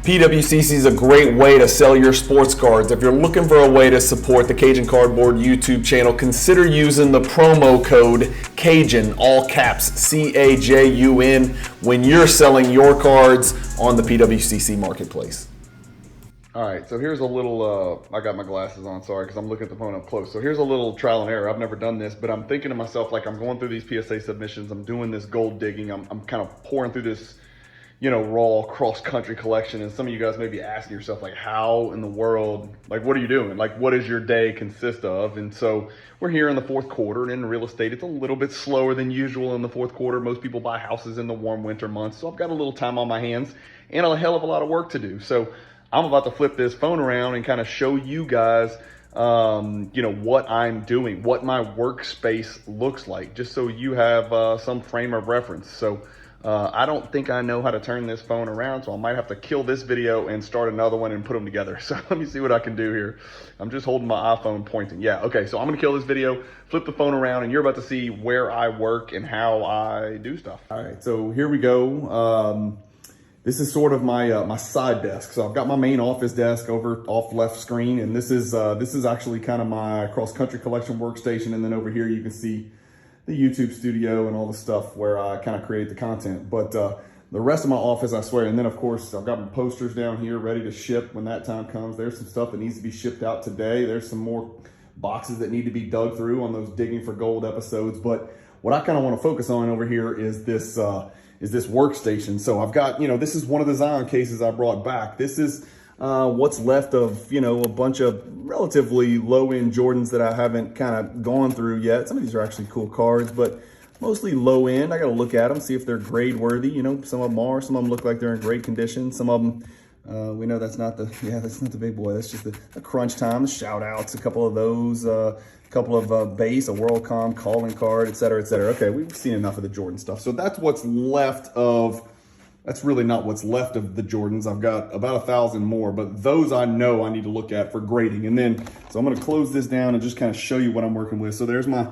PWCC is a great way to sell your sports cards. If you're looking for a way to support the Cajun Cardboard YouTube channel, consider using the promo code Cajun, all caps, C-A-J-U-N, when you're selling your cards on the PWCC marketplace. All right, so here's a little, I got my glasses on, sorry, because I'm looking at the phone up close. So here's a little trial and error. I've never done this, but I'm thinking to myself, like, I'm going through these PSA submissions, I'm doing this gold digging, I'm kind of pouring through this, you know, raw cross-country collection, and some of you guys may be asking yourself, like, how in the world, like, what are you doing? Like, what does your day consist of? And so we're here in the fourth quarter, and in real estate, it's a little bit slower than usual in the fourth quarter. Most people buy houses in the warm winter months, so I've got a little time on my hands and a hell of a lot of work to do. So I'm about to flip this phone around and kind of show you guys, you know, what I'm doing, what my workspace looks like, just so you have some frame of reference. So I don't think I know how to turn this phone around, so I might have to kill this video and start another one and put them together. So let me see what I can do here. I'm just holding my iPhone pointing. Yeah, okay, so I'm gonna kill this video, flip the phone around, and you're about to see where I work and how I do stuff. All right, so here we go. This is sort of my my side desk. So I've got my main office desk over off left screen, and this is actually kind of my cross-country collection workstation, and then over here you can see the YouTube studio and all the stuff where I kind of create the content. But the rest of my office, I swear, and then of course I've got my posters down here ready to ship when that time comes. There's some stuff that needs to be shipped out today. There's some more boxes that need to be dug through on those Digging for Gold episodes. But what I kind of want to focus on over here is this workstation. So I've got, you know, this is one of the Zion cases I brought back. This is what's left of, you know, a bunch of relatively low-end Jordans that I haven't kind of gone through yet. Some of these are actually cool cards, but mostly low-end. I got to look at them, see if they're grade-worthy. You know, some of them are. Some of them look like they're in great condition. Some of them, we know that's not the big boy. That's just the crunch time, the shout-outs, a couple of those, a couple of base, a WorldCom calling card, et cetera, et cetera. Okay, we've seen enough of the Jordan stuff. So that's what's left of. That's really not what's left of the Jordans. I've got about 1,000 more, but those I know I need to look at for grading. And then, so I'm gonna close this down and just kind of show you what I'm working with. So there's my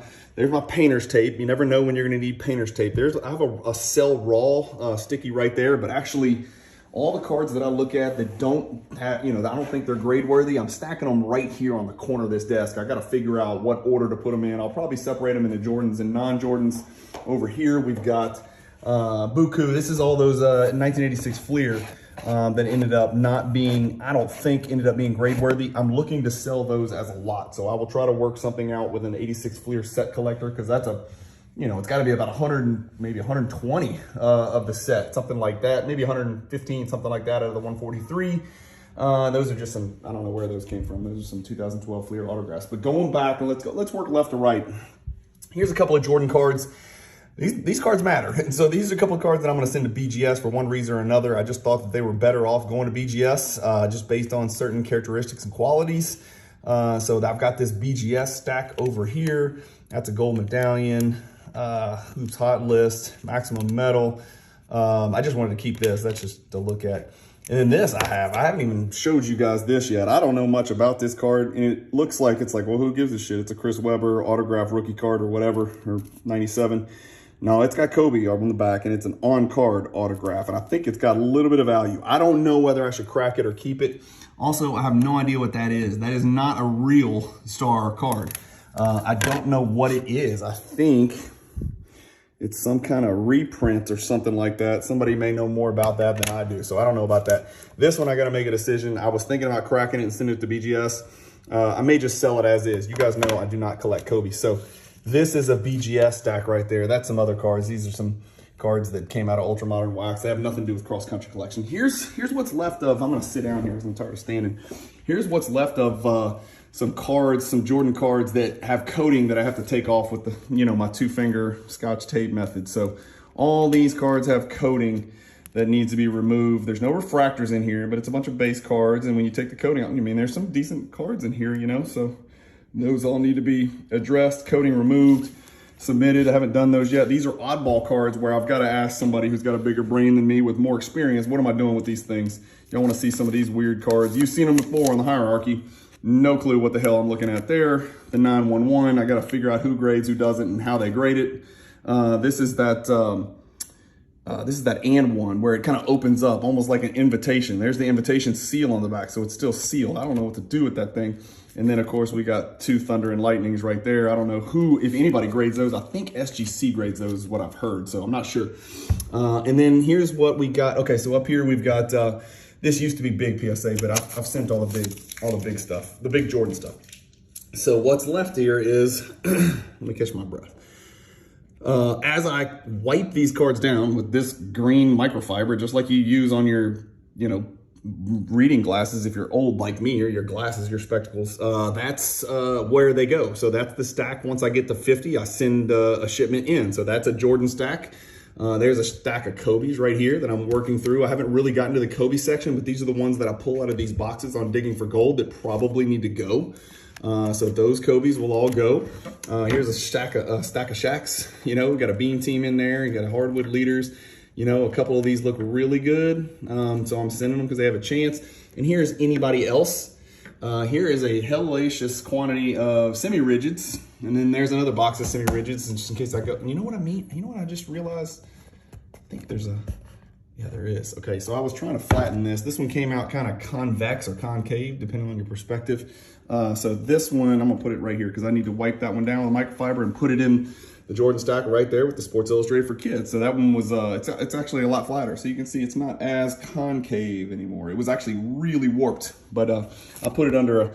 painter's tape. You never know when you're gonna need painter's tape. I have a Cell Raw sticky right there, but actually all the cards that I look at that don't have, you know, I don't think they're grade worthy, I'm stacking them right here on the corner of this desk. I gotta figure out what order to put them in. I'll probably separate them into Jordans and non-Jordans. Over here, we've got Buku. This is all those 1986 Fleer that ended up not being, I don't think ended up being grade worthy. I'm looking to sell those as a lot. So I will try to work something out with an 86 Fleer set collector, because that's a, you know, it's got to be about 100, maybe 120 of the set, something like that. Maybe 115, something like that out of the 143. Those are just some, I don't know where those came from. Those are some 2012 Fleer autographs. But going back, and let's work left to right. Here's a couple of Jordan cards. These cards matter. And so these are a couple of cards that I'm going to send to BGS for one reason or another. I just thought that they were better off going to BGS just based on certain characteristics and qualities. So I've got this BGS stack over here. That's a gold medallion, Hoops Hot List, Maximum Metal. I just wanted to keep this. That's just to look at. And then this I haven't even showed you guys this yet. I don't know much about this card, and it looks like it's like, well, who gives a shit? It's a Chris Webber autograph rookie card or whatever, or 97. No, it's got Kobe on the back, and it's an on-card autograph, and I think it's got a little bit of value. I don't know whether I should crack it or keep it. Also, I have no idea what that is. That is not a real star card. I don't know what it is. I think it's some kind of reprint or something like that. Somebody may know more about that than I do, so I don't know about that. This one, I got to make a decision. I was thinking about cracking it and sending it to BGS. I may just sell it as is. You guys know I do not collect Kobe, so this is a BGS stack right there. That's some other cards. These are some cards that came out of Ultra Modern Wax. They have nothing to do with cross-country collection. Here's what's left of, I'm gonna sit down here because I'm tired of standing. Here's what's left of some cards, some Jordan cards that have coating that I have to take off with the, you know, my 2-finger Scotch tape method. So all these cards have coating that needs to be removed. There's no refractors in here, but it's a bunch of base cards. And when you take the coating out, I mean, there's some decent cards in here, you know, so those all need to be addressed, coating removed, submitted. I haven't done those yet. These are oddball cards where I've got to ask somebody who's got a bigger brain than me with more experience, what am I doing with these things? Y'all want to see some of these weird cards. You've seen them before on the hierarchy. No clue what the hell I'm looking at there. The 911, I got to figure out who grades, who doesn't, and how they grade it. This is that this is that and one where it kind of opens up almost like an invitation. There's the invitation seal on the back, so it's still sealed. I don't know what to do with that thing. And then of course we got 2 Thunder and Lightnings right there. I don't know who, if anybody grades those. I think SGC grades those is what I've heard, so I'm not sure. And then here's what we got. Okay, so up here we've got, this used to be big PSA, but I've sent all the big stuff, the big Jordan stuff. So what's left here is, let me catch my breath. As I wipe these cards down with this green microfiber, just like you use on your, reading glasses, if you're old like me, or your glasses, your spectacles, that's where they go. So that's the stack. Once I get to 50, I send a shipment in. So that's a Jordan stack. There's a stack of Kobe's right here that I'm working through. I haven't really gotten to the Kobe section, but these are the ones that I pull out of these boxes on Digging for Gold that probably need to go. So those Kobe's will all go. Here's a stack of Shacks. We got a bean team in there. You got hardwood leaders. A couple of these look really good. So I'm sending them because they have a chance. And here's anybody else. Here is a hellacious quantity of semi-rigids. And then there's another box of semi-rigids, just in case I go. You know what I mean? You know what I just realized? I think there's yeah, there is. Okay, so I was trying to flatten this. This one came out kind of convex or concave, depending on your perspective. So this one, I'm gonna put it right here because I need to wipe that one down with microfiber and put it in the Jordan stack right there with the Sports Illustrated for Kids. So that one was, it's actually a lot flatter. So you can see it's not as concave anymore. It was actually really warped, but I put it under a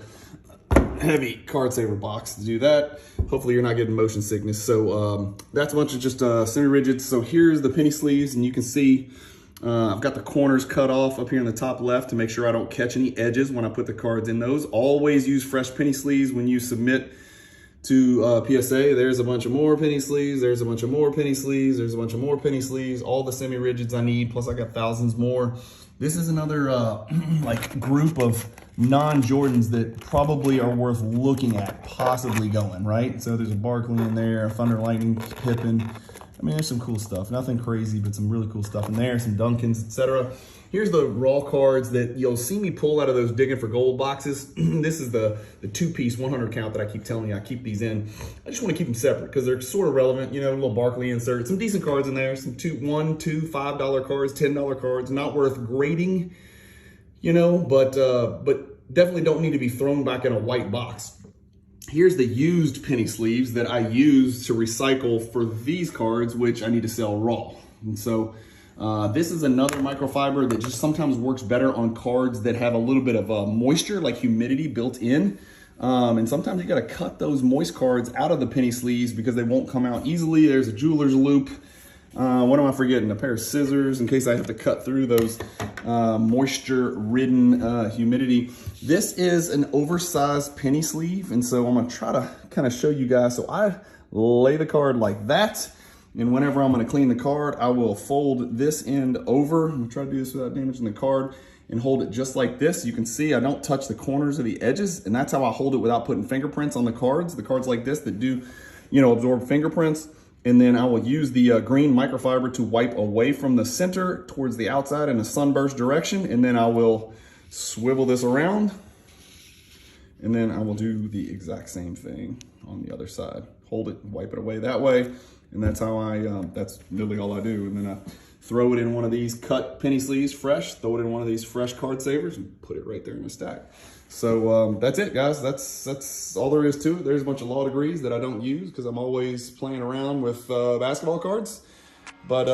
heavy card saver box to do that. Hopefully you're not getting motion sickness. So that's a bunch of just semi-rigids. So here's the penny sleeves, and you can see I've got the corners cut off up here in the top left to make sure I don't catch any edges when I put the cards in those. Always use fresh penny sleeves when you submit to PSA. There's a bunch of more penny sleeves. There's a bunch of more penny sleeves. There's a bunch of more penny sleeves. All the semi-rigids I need, plus I got thousands more. This is another like group of non-Jordans that probably are worth looking at, possibly going, right? So there's a Barkley in there, a Thunder Lightning, Pippen. I mean, there's some cool stuff. Nothing crazy, but some really cool stuff in there. Some Duncans, etc. Here's the raw cards that you'll see me pull out of those Digging for Gold boxes. This is the 2-piece 100 count that I keep telling you I keep these in. I just want to keep them separate because they're sort of relevant. A little Barkley insert, some decent cards in there, some $1, $2, $5 cards, $10 cards, not worth grading, but definitely don't need to be thrown back in a white box. Here's the used penny sleeves that I use to recycle for these cards, which I need to sell raw. And so this is another microfiber that just sometimes works better on cards that have a little bit of moisture, like humidity built in. And sometimes you gotta cut those moist cards out of the penny sleeves because they won't come out easily. There's a jeweler's loop. What am I forgetting? A pair of scissors in case I have to cut through those moisture-ridden humidity. This is an oversized penny sleeve, and so I'm gonna try to kind of show you guys. So I lay the card like that, and whenever I'm gonna clean the card, I will fold this end over. I'm gonna try to do this without damaging the card and hold it just like this. You can see I don't touch the corners or the edges, and that's how I hold it without putting fingerprints on the cards. The cards like this that do, absorb fingerprints. And then I will use the green microfiber to wipe away from the center towards the outside in a sunburst direction. And then I will swivel this around. And then I will do the exact same thing on the other side. Hold it, wipe it away that way. And that's how that's literally all I do. And then I throw it in one of these cut penny sleeves fresh, throw it in one of these fresh card savers and put it right there in the stack. So that's it, guys. That's all there is to it. There's a bunch of law degrees that I don't use because I'm always playing around with basketball cards. But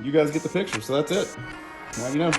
you guys get the picture, so that's it. Now you know.